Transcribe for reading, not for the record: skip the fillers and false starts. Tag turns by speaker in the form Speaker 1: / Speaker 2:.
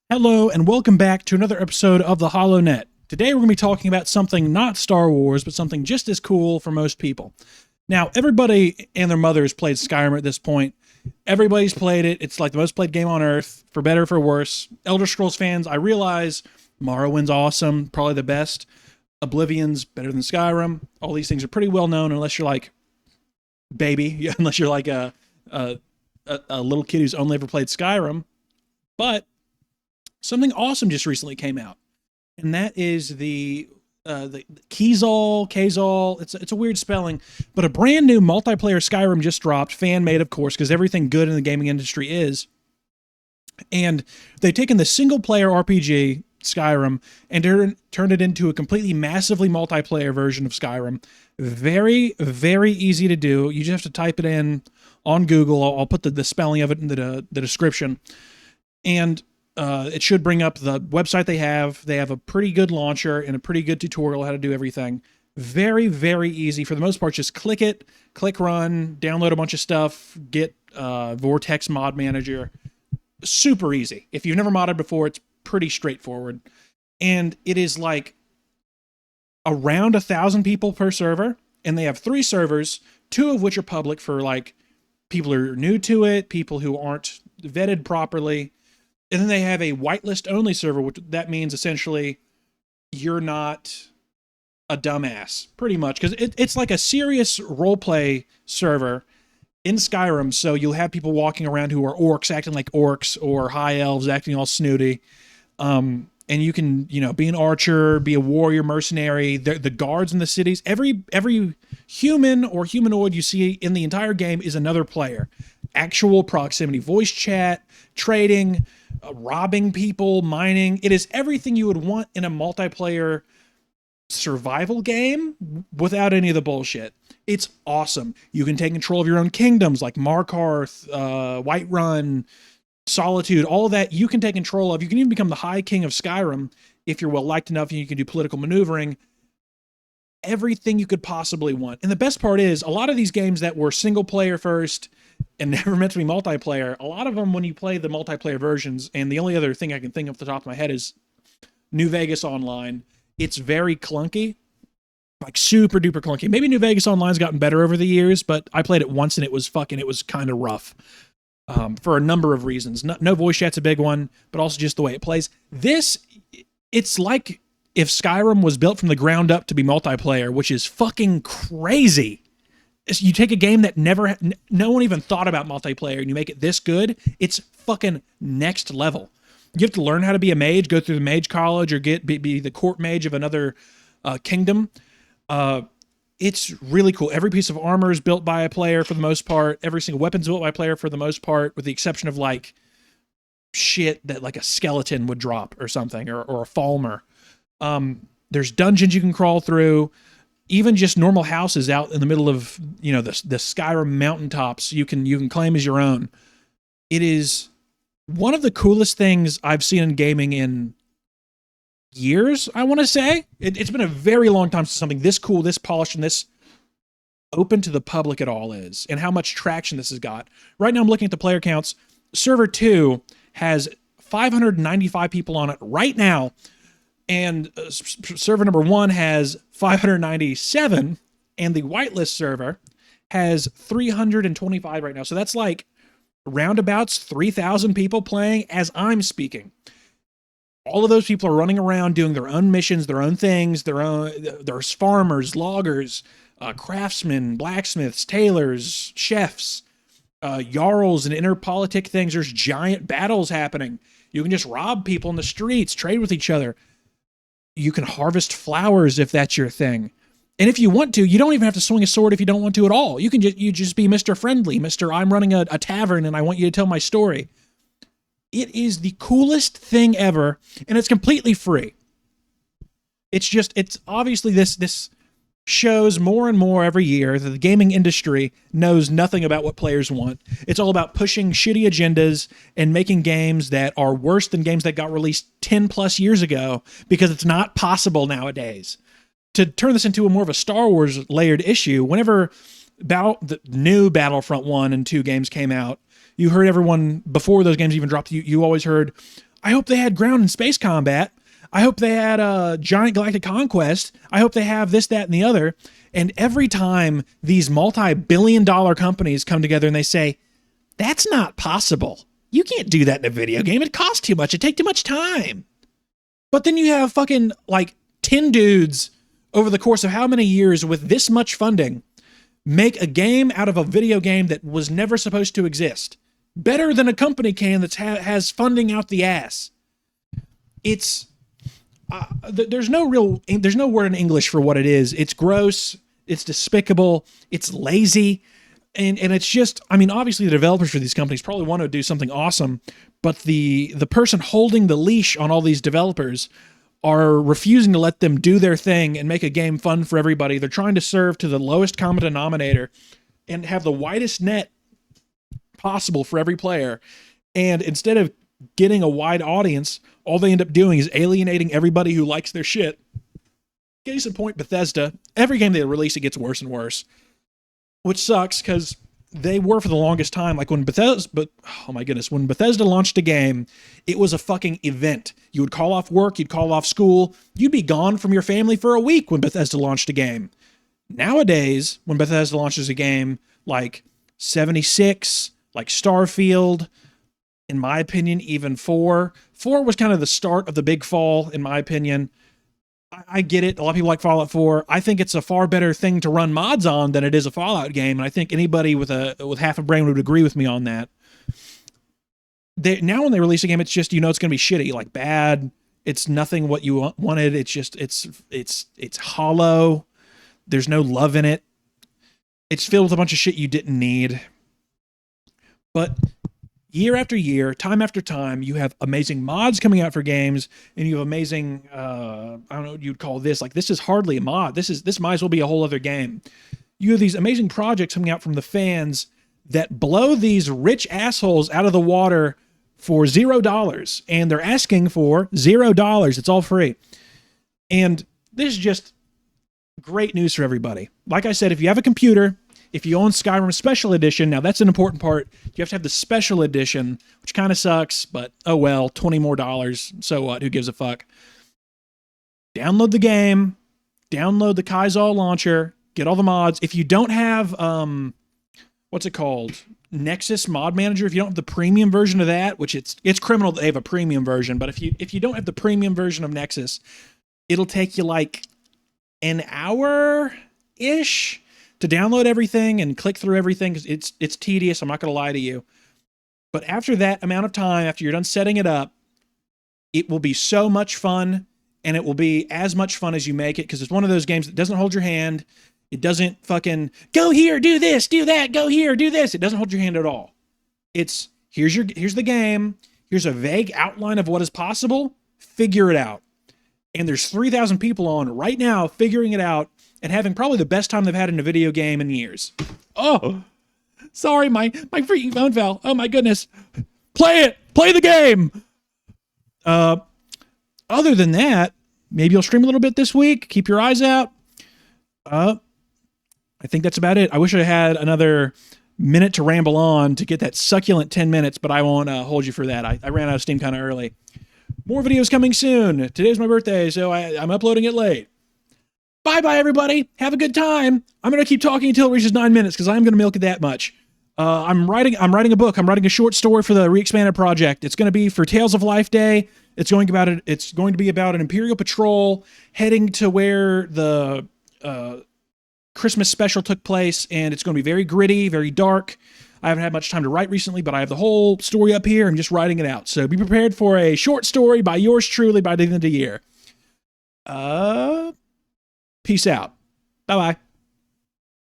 Speaker 1: Hello, and welcome back to another episode of the HoloNet. Today we're going to be talking about something not Star Wars, but something just as cool for most people. Now, everybody and their mothers played Skyrim at this point. Everybody's played it. It's like the most played game on Earth, for better or for worse. Elder Scrolls fans, I realize Morrowind's awesome, probably the best. Oblivion's better than Skyrim. All these things are pretty well known, unless you're like baby, unless you're like a little kid who's only ever played Skyrim. But something awesome just recently came out, and that is the KEIZALL. It's a weird spelling, but a brand new multiplayer Skyrim just dropped, fan made, of course, because everything good in the gaming industry is. And they've taken the single player RPG Skyrim and turned it into a completely massively multiplayer version of Skyrim. Very, very easy to do. You just have to type it in on Google. I'll put the spelling of it in the description. And it should bring up the website they have. They have a pretty good launcher and a pretty good tutorial how to do everything. Very, very easy. For the most part, just click it, click run, download a bunch of stuff, get Vortex Mod Manager. Super easy. If you've never modded before, it's pretty straightforward. And it is like around 1,000 people per server. And they have 3 servers, 2 of which are public for like people who are new to it, people who aren't vetted properly. And then they have a whitelist only server, which that means essentially you're not a dumbass, pretty much. Because it's like a serious roleplay server in Skyrim. So you'll have people walking around who are orcs acting like orcs, or high elves acting all snooty. And you can, be an archer, be a warrior, mercenary. The guards in the cities, every human or humanoid you see in the entire game is another player. Actual proximity, voice chat, trading, robbing people, mining. It is everything you would want in a multiplayer survival game without any of the bullshit. It's awesome. You can take control of your own kingdoms like Markarth, Whiterun, Solitude, all that you can take control of. You can even become the High King of Skyrim if you're well liked enough and you can do political maneuvering. Everything you could possibly want. And the best part is, a lot of these games that were single player first and never meant to be multiplayer, a lot of them, when you play the multiplayer versions, and the only other thing I can think off the top of my head is New Vegas Online, it's very clunky. Like super duper clunky. Maybe New Vegas Online's gotten better over the years, but I played it once and it was kind of rough. For a number of reasons. No voice chat's a big one, but also just the way it plays. It's like if Skyrim was built from the ground up to be multiplayer, which is fucking crazy. You take a game that no one even thought about multiplayer, and you make it this good, it's fucking next level. You have to learn how to be a mage, go through the mage college, or be the court mage of another kingdom. It's really cool. Every piece of armor is built by a player for the most part. Every single weapon's built by a player for the most part, with the exception of like shit that like a skeleton would drop or something, or a falmer. There's dungeons you can crawl through. Even just normal houses out in the middle of, the Skyrim mountaintops, you can claim as your own. It is one of the coolest things I've seen in gaming in years, I want to say. It's been a very long time since something this cool, this polished, and this open to the public at all is, and how much traction this has got. Right now I'm looking at the player counts. Server 2 has 595 people on it right now, and server number 1 has 597, and the whitelist server has 325 right now. So that's like roundabouts 3,000 people playing as I'm speaking. All of those people are running around doing their own missions, their own things, there's farmers, loggers, craftsmen, blacksmiths, tailors, chefs, jarls, and interpolitic things. There's giant battles happening. You can just rob people in the streets, trade with each other. You can harvest flowers if that's your thing. And if you want to, you don't even have to swing a sword if you don't want to at all. You can just be Mr. Friendly, Mr. I'm running a tavern and I want you to tell my story. It is the coolest thing ever, and it's completely free. It's obviously this shows more and more every year that the gaming industry knows nothing about what players want. It's all about pushing shitty agendas and making games that are worse than games that got released 10 plus years ago, because it's not possible nowadays. To turn this into more of a Star Wars layered issue, whenever the new Battlefront 1 and 2 games came out, you heard everyone, before those games even dropped, you always heard, I hope they had ground and space combat. I hope they had giant galactic conquest. I hope they have this, that, and the other. And every time these multi-billion-dollar companies come together and they say, that's not possible. You can't do that in a video game. It costs too much. It takes too much time. But then you have fucking like 10 dudes over the course of how many years with this much funding make a game out of a video game that was never supposed to exist. Better than a company can that has funding out the ass. It's there's no word in English for what it is. It's gross. It's despicable. It's lazy. And it's just, I mean, obviously the developers for these companies probably want to do something awesome, but the person holding the leash on all these developers are refusing to let them do their thing and make a game fun for everybody. They're trying to serve to the lowest common denominator and have the widest net possible for every player. And instead of getting a wide audience, all they end up doing is alienating everybody who likes their shit. Case in point, Bethesda. Every game they release, it gets worse and worse. Which sucks, because they were for the longest time, like when Bethesda launched a game, it was a fucking event. You would call off work, you'd call off school, you'd be gone from your family for a week when Bethesda launched a game. Nowadays, when Bethesda launches a game like 76, like Starfield, in my opinion, even 4 was kind of the start of the big fall, in my opinion. I get it. A lot of people like Fallout 4. I think it's a far better thing to run mods on than it is a Fallout game, and I think anybody with half a brain would agree with me on that. Now when they release a game, it's just, it's going to be shitty, like bad. It's nothing what you wanted. It's just it's hollow. There's no love in it. It's filled with a bunch of shit you didn't need. But year after year, time after time, you have amazing mods coming out for games, and you have amazing, I don't know what you'd call this. Like, this is hardly a mod. This might as well be a whole other game. You have these amazing projects coming out from the fans that blow these rich assholes out of the water for $0, and they're asking for $0. It's all free. And this is just great news for everybody. Like I said, if you have a computer, if you own Skyrim Special Edition, now that's an important part. You have to have the Special Edition, which kind of sucks, but oh well, $20 more. So what? Who gives a fuck? Download the game, download the KEIZAAL launcher, get all the mods. If you don't have, what's it called? Nexus Mod Manager. If you don't have the premium version of that, which it's criminal that they have a premium version, but if you don't have the premium version of Nexus, it'll take you like an hour-ish to download everything and click through everything. It's tedious, I'm not going to lie to you. But after that amount of time, after you're done setting it up, it will be so much fun, and it will be as much fun as you make it, because it's one of those games that doesn't hold your hand. It doesn't fucking, go here, do this, do that, go here, do this. It doesn't hold your hand at all. It's, here's the game, here's a vague outline of what is possible, figure it out. And there's 3,000 people on right now figuring it out and having probably the best time they've had in a video game in years. Oh, sorry, my freaking phone fell. Oh my goodness. Play it. Play the game. Other than that, maybe you'll stream a little bit this week. Keep your eyes out. I think that's about it. I wish I had another minute to ramble on to get that succulent 10 minutes, but I won't hold you for that. I ran out of steam kind of early. More videos coming soon. Today's my birthday, so I'm uploading it late. Bye-bye, everybody. Have a good time. I'm going to keep talking until it reaches 9 minutes, because I'm going to milk it that much. I'm writing a book. I'm writing a short story for the Re-Expanded project. It's going to be for Tales of Life Day. It's going to be about an Imperial patrol heading to where the Christmas special took place, and it's going to be very gritty, very dark. I haven't had much time to write recently, but I have the whole story up here. I'm just writing it out. So be prepared for a short story by yours truly by the end of the year. Peace out. Bye-bye.